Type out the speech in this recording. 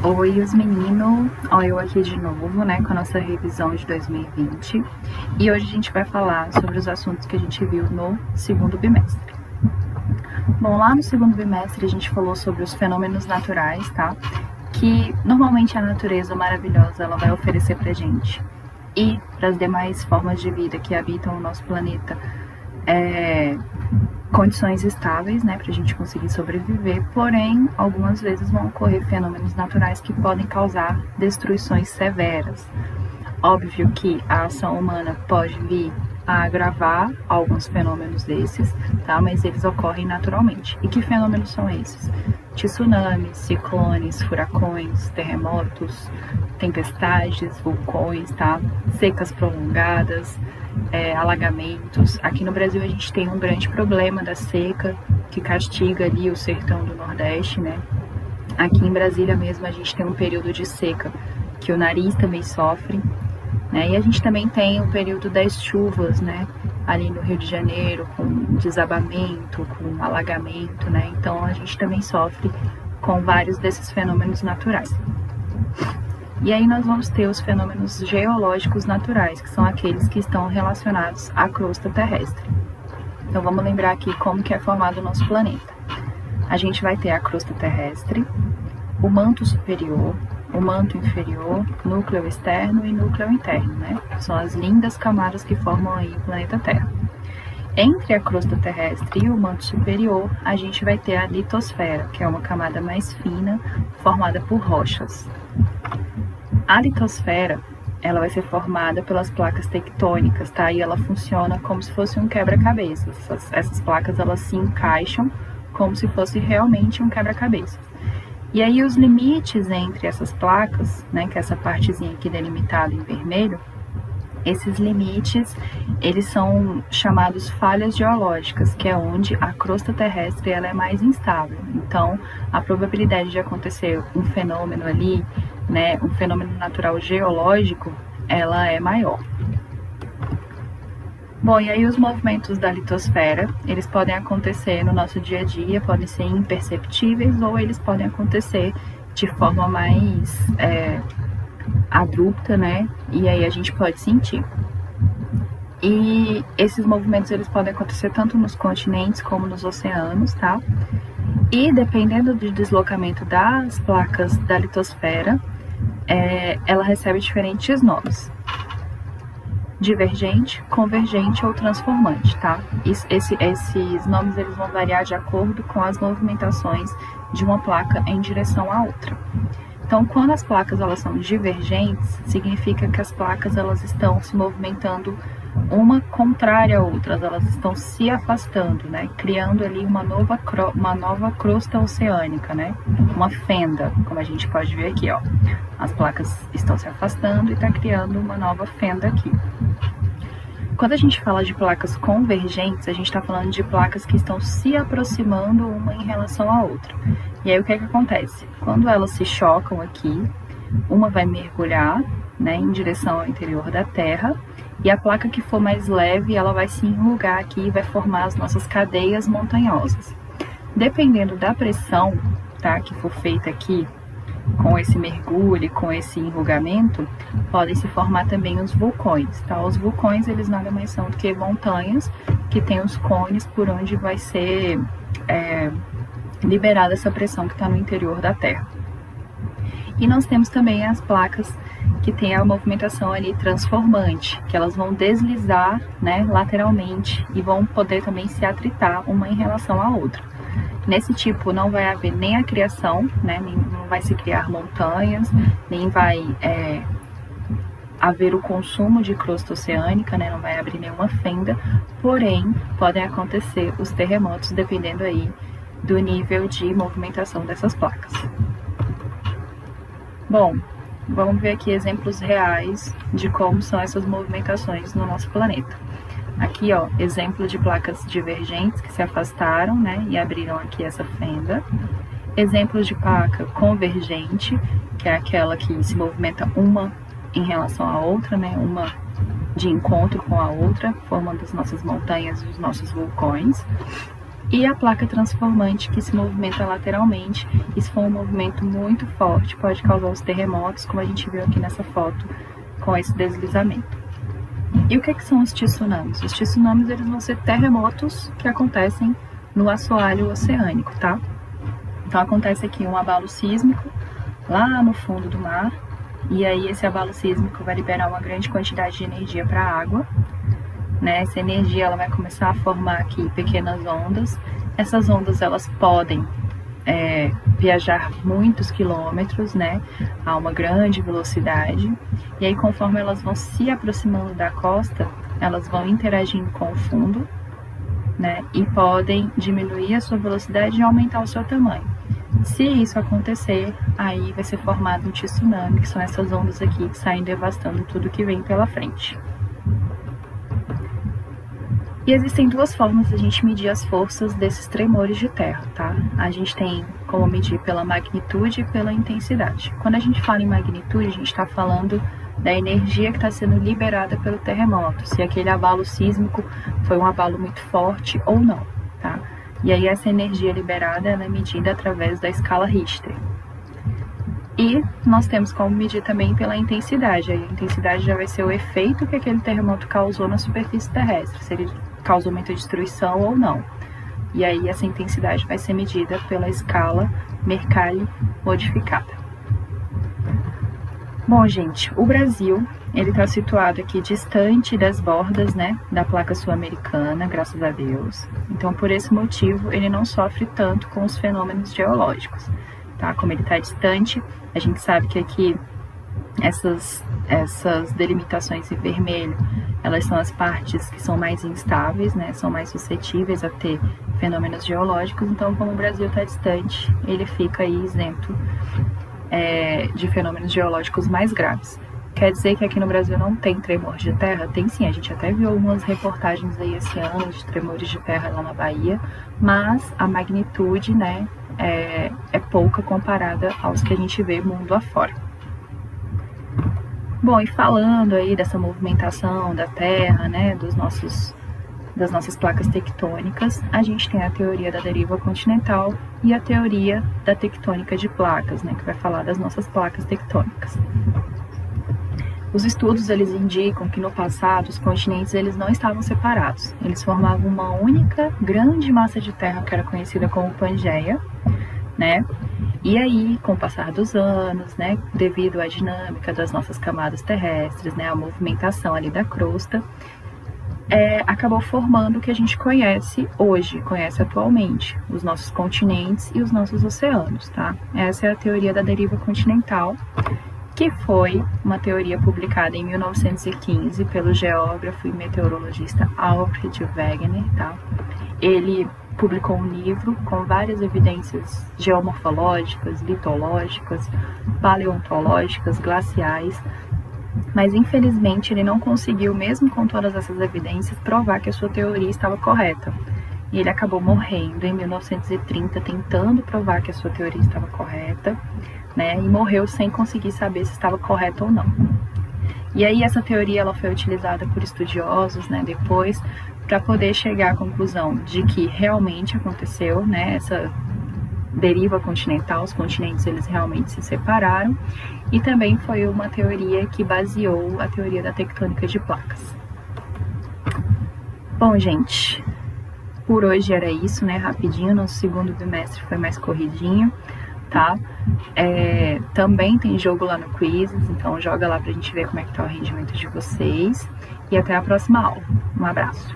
Oi, os meninos, ó, eu aqui de novo, né, com a nossa revisão de 2020, e hoje a gente vai falar sobre os assuntos que a gente viu no segundo bimestre. Bom, lá no segundo bimestre a gente falou sobre os fenômenos naturais, tá, que normalmente a natureza maravilhosa ela vai oferecer pra gente e para as demais formas de vida que habitam o nosso planeta, condições estáveis, né, para a gente conseguir sobreviver, porém, algumas vezes vão ocorrer fenômenos naturais que podem causar destruições severas. Óbvio que a ação humana pode vir a agravar alguns fenômenos desses, tá, mas eles ocorrem naturalmente. E que fenômenos são esses? Tsunamis, ciclones, furacões, terremotos, tempestades, vulcões, tá, secas prolongadas, alagamentos. Aqui no Brasil a gente tem um grande problema da seca que castiga ali o sertão do Nordeste, né? Aqui em Brasília mesmo a gente tem um período de seca que o nariz também sofre, né? E a gente também tem o período das chuvas, né? Ali no Rio de Janeiro, com desabamento, com alagamento, né? Então a gente também sofre com vários desses fenômenos naturais. E aí nós vamos ter os fenômenos geológicos naturais, que são aqueles que estão relacionados à crosta terrestre. Então vamos lembrar aqui como que é formado o nosso planeta. A gente vai ter a crosta terrestre, o manto superior, o manto inferior, núcleo externo e núcleo interno, né? São as lindas camadas que formam aí o planeta Terra. Entre a crosta terrestre e o manto superior, a gente vai ter a litosfera, que é uma camada mais fina, formada por rochas. A litosfera, ela vai ser formada pelas placas tectônicas, tá? E ela funciona como se fosse um quebra-cabeças. Essas placas, elas se encaixam como se fosse realmente um quebra-cabeças. E aí os limites entre essas placas, né, que é essa partezinha aqui delimitada em vermelho, esses limites, eles são chamados falhas geológicas, que é onde a crosta terrestre ela é mais instável. Então, a probabilidade de acontecer um fenômeno ali, né, um fenômeno natural geológico, ela é maior. Bom, e aí os movimentos da litosfera, eles podem acontecer no nosso dia a dia, podem ser imperceptíveis ou eles podem acontecer de forma mais abrupta, né? E aí a gente pode sentir. E esses movimentos, eles podem acontecer tanto nos continentes como nos oceanos, tá? E dependendo do deslocamento das placas da litosfera, ela recebe diferentes nomes: divergente, convergente ou transformante, tá? Esses nomes eles vão variar de acordo com as movimentações de uma placa em direção à outra. Então, quando as placas elas são divergentes, significa que as placas elas estão se movimentando uma contrária à outra, elas estão se afastando, né? Criando ali uma nova crosta oceânica, né? Uma fenda, como a gente pode ver aqui, ó. As placas estão se afastando e está criando uma nova fenda aqui. Quando a gente fala de placas convergentes, a gente está falando de placas que estão se aproximando uma em relação à outra. E aí o que é que acontece? Quando elas se chocam aqui, uma vai mergulhar, né, em direção ao interior da Terra, e a placa que for mais leve, ela vai se enrugar aqui e vai formar as nossas cadeias montanhosas. Dependendo da pressão, tá, que for feita aqui, com esse mergulho, com esse enrugamento, podem se formar também os vulcões, tá? Os vulcões, eles nada mais são do que montanhas que tem os cones por onde vai ser liberada essa pressão que está no interior da Terra. E nós temos também as placas que tem a movimentação ali transformante, que elas vão deslizar, né, lateralmente e vão poder também se atritar uma em relação à outra. Nesse tipo não vai haver nem a criação, né, não vai se criar montanhas, nem vai haver o consumo de crosta oceânica, né, não vai abrir nenhuma fenda, porém podem acontecer os terremotos dependendo aí do nível de movimentação dessas placas. Bom, vamos ver aqui exemplos reais de como são essas movimentações no nosso planeta. Aqui, ó, exemplo de placas divergentes que se afastaram, né, e abriram aqui essa fenda. Exemplos de placa convergente, que é aquela que se movimenta uma em relação à outra, né, uma de encontro com a outra, formando as nossas montanhas e os nossos vulcões. e a placa transformante, que se movimenta lateralmente, e se for um movimento muito forte, pode causar os terremotos, como a gente viu aqui nessa foto, com esse deslizamento. E o que são os tsunamis? Os tsunamis, eles vão ser terremotos que acontecem no assoalho oceânico, tá? Então acontece aqui um abalo sísmico lá no fundo do mar, e aí esse abalo sísmico vai liberar uma grande quantidade de energia para a água, né? Essa energia ela vai começar a formar aqui pequenas ondas. Essas ondas elas podem viajar muitos quilômetros, né, a uma grande velocidade, e aí conforme elas vão se aproximando da costa, elas vão interagindo com o fundo, né, e podem diminuir a sua velocidade e aumentar o seu tamanho. Se isso acontecer, aí vai ser formado um tsunami, que são essas ondas aqui que saem devastando tudo que vem pela frente. E existem duas formas de a gente medir as forças desses tremores de terra, tá? A gente tem como medir pela magnitude e pela intensidade. Quando a gente fala em magnitude, a gente está falando da energia que está sendo liberada pelo terremoto, se aquele abalo sísmico foi um abalo muito forte ou não, tá? E aí essa energia liberada ela é medida através da escala Richter. E nós temos como medir também pela intensidade. Aí a intensidade já vai ser o efeito que aquele terremoto causou na superfície terrestre, se ele causou muita destruição ou não. E aí essa intensidade vai ser medida pela escala Mercalli modificada. Bom, gente, o Brasil, ele está situado aqui distante das bordas, né, da placa sul-americana, graças a Deus. Então, por esse motivo, ele não sofre tanto com os fenômenos geológicos, tá? Como ele está distante, a gente sabe que aqui essas delimitações em vermelho, elas são as partes que são mais instáveis, né, são mais suscetíveis a ter fenômenos geológicos. Então, como o Brasil está distante, ele fica aí isento de fenômenos geológicos mais graves. Quer dizer que aqui no Brasil não tem tremor de terra? Tem sim, a gente até viu algumas reportagens aí esse ano de tremores de terra lá na Bahia, mas a magnitude, né, é pouca comparada aos que a gente vê mundo afora. Bom, e falando aí dessa movimentação da Terra, né, das nossas placas tectônicas, a gente tem a teoria da deriva continental e a teoria da tectônica de placas, né, que vai falar das nossas placas tectônicas. Os estudos eles indicam que no passado os continentes eles não estavam separados, eles formavam uma única grande massa de terra que era conhecida como Pangeia, né? E aí, com o passar dos anos, né, devido à dinâmica das nossas camadas terrestres, né, a movimentação ali da crosta, acabou formando o que a gente conhece hoje, conhece atualmente, os nossos continentes e os nossos oceanos, tá? Essa é a teoria da deriva continental, que foi uma teoria publicada em 1915 pelo geógrafo e meteorologista Alfred Wegener, tá? Ele publicou um livro com várias evidências geomorfológicas, litológicas, paleontológicas, glaciais, mas infelizmente ele não conseguiu, mesmo com todas essas evidências, provar que a sua teoria estava correta. E ele acabou morrendo em 1930 tentando provar que a sua teoria estava correta, né, e morreu sem conseguir saber se estava correta ou não. E aí essa teoria ela foi utilizada por estudiosos, né, depois, para poder chegar à conclusão de que realmente aconteceu, né, essa deriva continental, os continentes eles realmente se separaram, e também foi uma teoria que baseou a teoria da tectônica de placas. Bom, gente, por hoje era isso, né, rapidinho, nosso segundo bimestre foi mais corridinho, tá? Também tem jogo lá no Quizzes, então joga lá pra gente ver como é que tá o rendimento de vocês, e até a próxima aula. Um abraço!